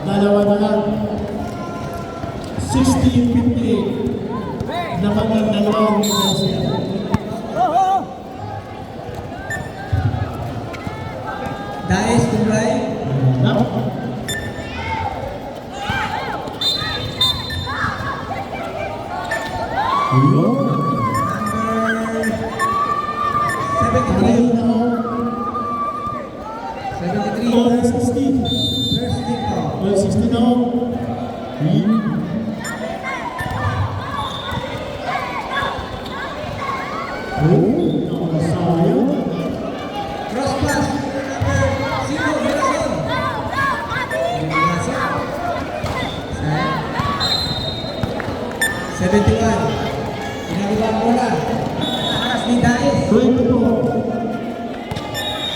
Dalawa na lang. 60-58. Dapat ng dalawang Garcia. Daes Tumray. Number 73 na ako. 73. Oh, 60. First team po. Oh, 60 na ako. Sayang. Cross pass. Number 0. Gerason. Gerason. 71. Ginagawa ang bola. Nakakas ni Daes. 22.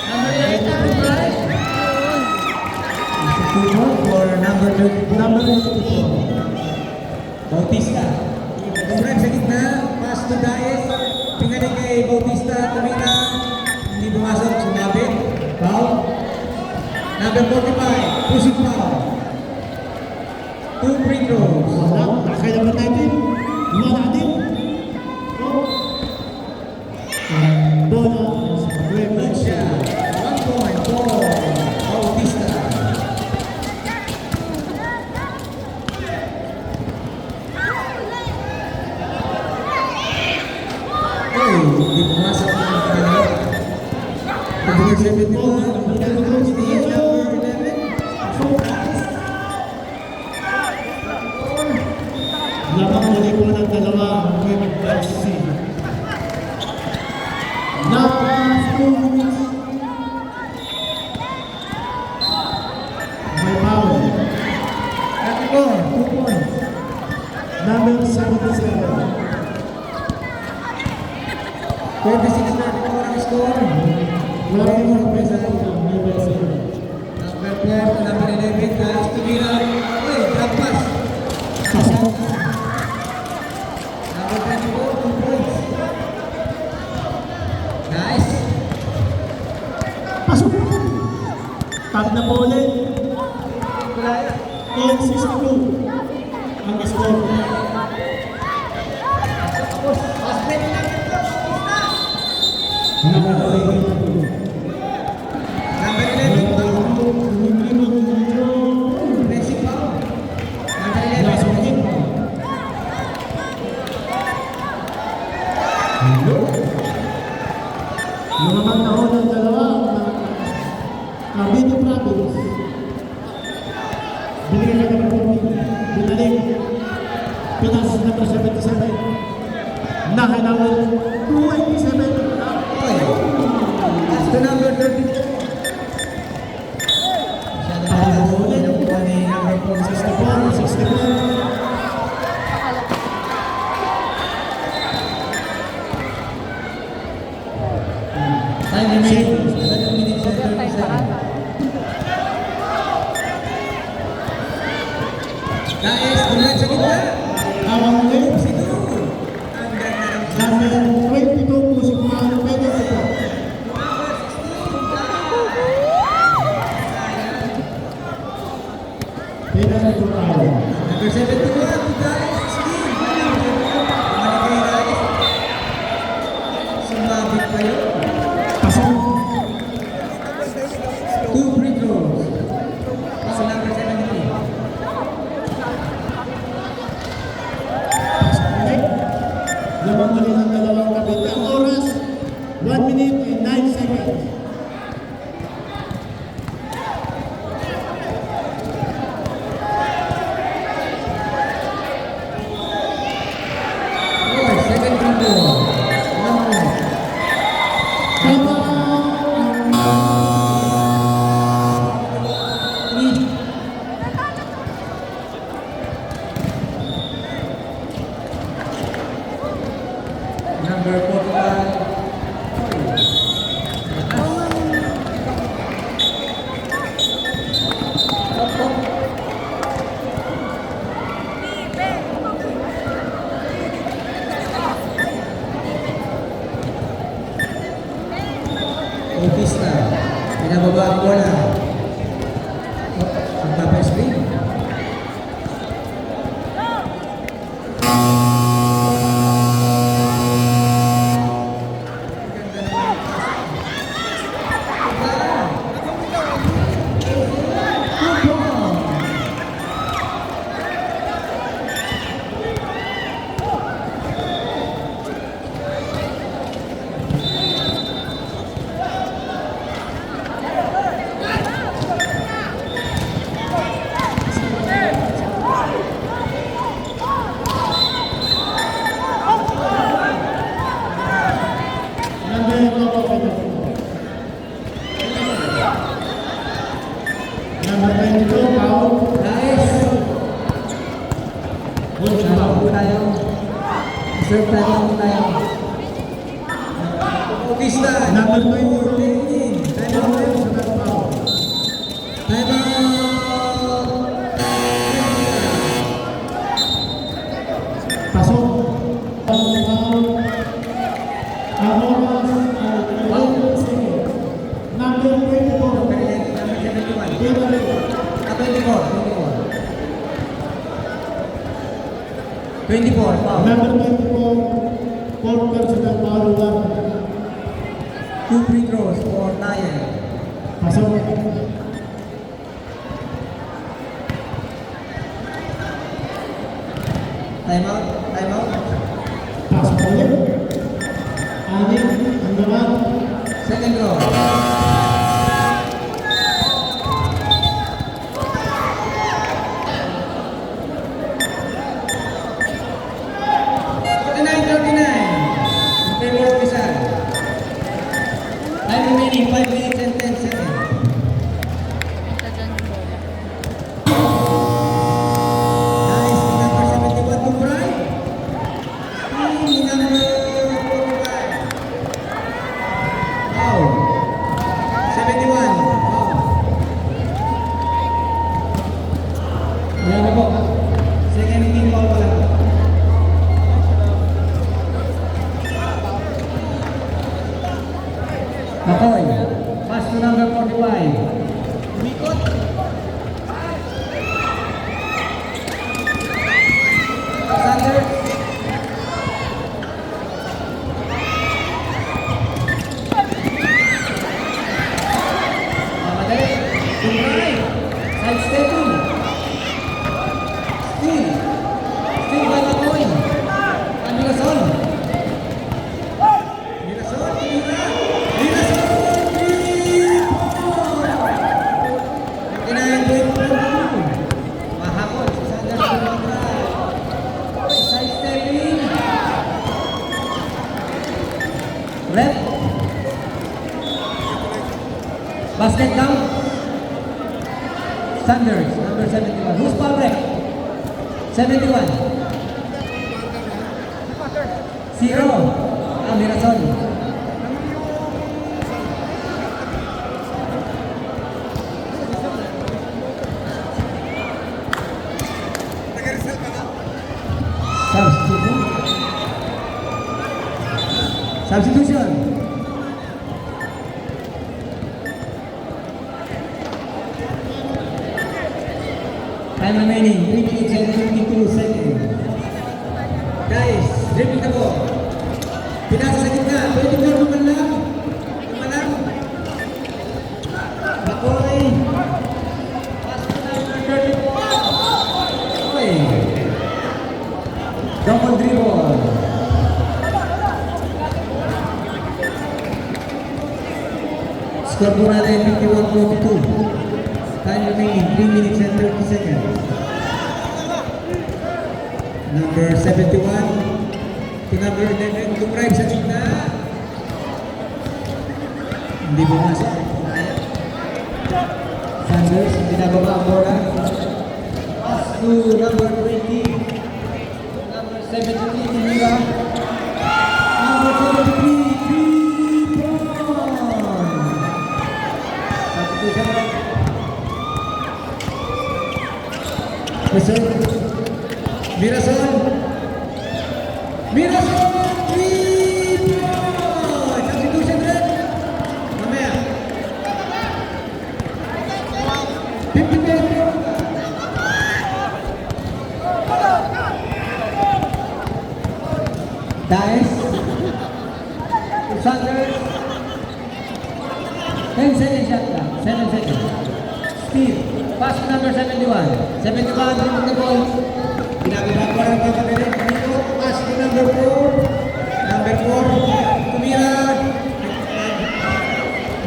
Number 35. For number 34. Number 24. Bautista. Kumrag sa gitna. Pass to Daes. Pingaling kay Bautista. Tumina. Hindi bumasok. Sumabit. Foul. Number 45. Pushing foul. 2 free throws. Wala. Kaya naman natin. Lima natin. Bola. Good shot. 1 point for Bautista. Hindi pumasok ang pangalan. Number 71. Number 11. Lamang ulit ko ng dalawa. Web FC. Now, 2 minutes. May foul. Number 2 points. Number 77. 26 na rin ang score. Wala rin mga present ng Web FC. Number 4 to number 11. Daes Tumira. Uy, drop pass. Pasok. Number 24, 2 points. Nice. Pasok. Tag na po ulit. Kulaya. 10-62. Ang score. Last play na lang ito. Number 11. Number 11, foul. Offensive foul. Number 11. Lumabang na ho ng dalawa. Cavite Province. Binigyan na ng binalik. Pinas number 77. Nahanawin 27. That's the number 32. Masyado na ulit. Nakuha ni number 4, 64. Time remaining. 7 minutes and 30 seconds. Daes, ulan sa gitna. Awang ulit. Siguro. Under na lang siya. Number 22 po si Kumano Pedro. Pena na ito tayo. Number 71, to Daes. Steve. Bumalik kay Daes. Sumabit pa yun. Pasok. 2 free throws. Pasok number 73. Pasok ulit. Lamang ulit ang dalawang Cavite. Ang oras, 1 minute and 9 seconds. Ito, foul. Nice. Time po tayo. Serve time po tayo. Bautista. Number 24. Time out. Personal foul. Time out. Pasok. Foul. Ang oras ay 12 seconds. Number 24. Number 71. Favorite. 24, foul. Number 24. Fourth personal foul. 2 free throws for Nayan. Pasok. Time out. Time out. Pasok ulit. Anim. Ang laban. Second row. Time remaining 5 minutes and 10 seconds. Nice, number 71 to Brian. Number 45. Wow. 71. Wow. Ayan na po. Second team foul pa lang po. Makoy, pass to number 45. Umikot. Sanders. Mamadali. Tumray. Side stepping. Steal. Steal by Makoy. Andilason. Andilason. Mahapon si Sanders Tumray. Side stepping. Left. Basket count. Sanders, number 71. Who's foul break? 71. 0. Mirason. Substitution. Time remaining 3 minutes and 52 seconds. Guys, dribbling na po. Pinasa sa gitna. Pwede ka lumalang. Lumalang. Makoy. Pass to number 34. Okay. Double dribble. Score po natin 51-42. Time remaining 3 minutes and 30 seconds. Number 71 to number 11 to drive sa gitna. Hindi bumasok. Sanders, hindi nababa ang bola. Pass to number 20. Number 73 to Mira. Number 73, 3 points. Substitution. Reserve. Mirason. Mirason. 3 points. Substitution rin. Mamaya. 54. Dice. Sanders. 10 seconds shot lang. 7 seconds. Steve. Pass to number 71. 71, dribble the ball. Ginagawa ko lang ang kapatid. Pass to number 4. Number 4. Tumira.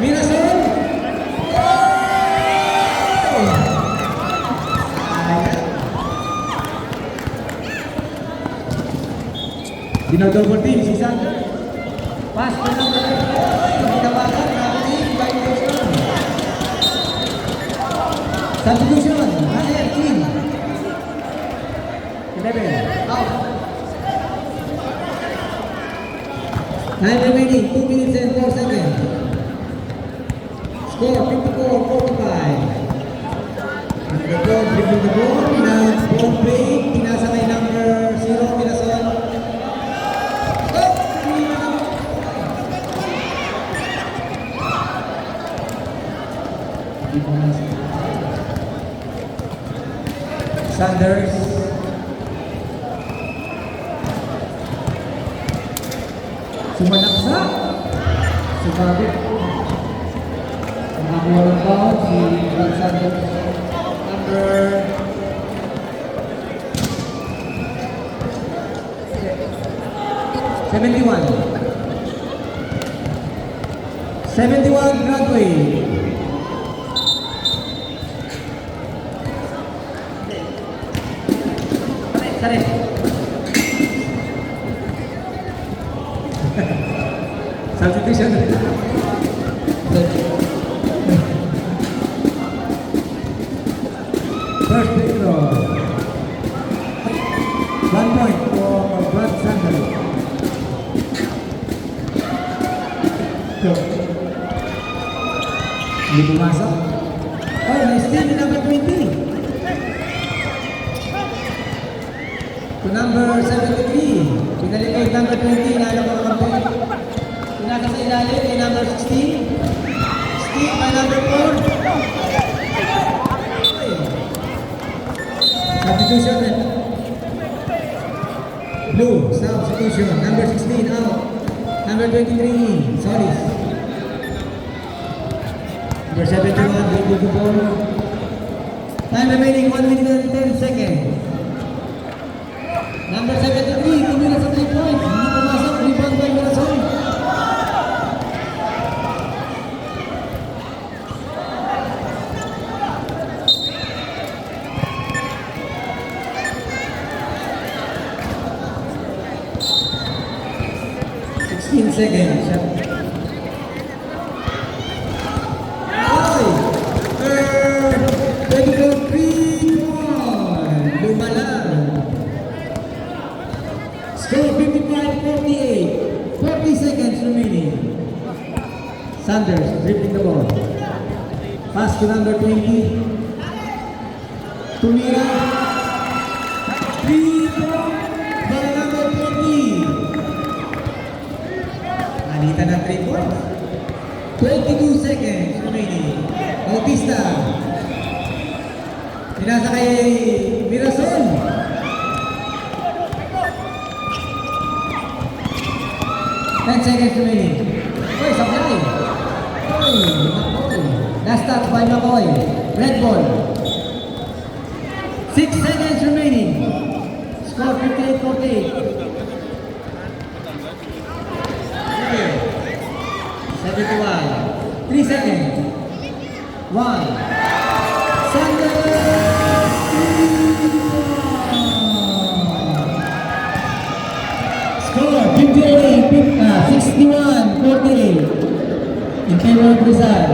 Mirason. Dino-double team si Sanders. Pass to number 4. Ginawakan na team by Wilson. Substitution. Runner, in. 11. Out. Time remaining, 2 minutes and 4 seconds. Score, 54-45. The ball, dribbling the ball. Ball play. Pinasa kay number 0, Pinasol. Oh! Sanders. Sumalaksa. Sumabit. Nakakuha ng foul si Juan Sanders. Number 71. 71 Broadway. Sorry. Substitution. First free throw. 1 point for Brad Sanders. Hindi pumasok. Oh, nice steal ni number 20. To number 73. Pinalik kay number 20. Inalo ko ang kampi. Pinasa sa ilalim kay number 16. 16 by number 4. Substitution. Blue, substitution. Number 16 out. Number 23, Solis. Number 71, dribble the ball. Time remaining 1 minute and 10 seconds. Number 73, tumira sa 3 points. Hindi pumasok, rebound by Mirasol. Seconds. Ay! 24-3-1. Lumalang. Score 55-48. 40 seconds remaining. Sanders dribbling the ball. Pass to number 20. Tumira. 3-point by number 20. Anita ng 3 points. 22 seconds remaining. Bautista. Pinasa kay Mirasol. Ten seconds remaining. Uy, supply. Uy, McCoy. Last touch by McCoy. Red ball. 6 seconds remaining. Score 58-48. 71. 3 seconds. 1. Sanders! Score 58, 61, 48. In favor of Rizal.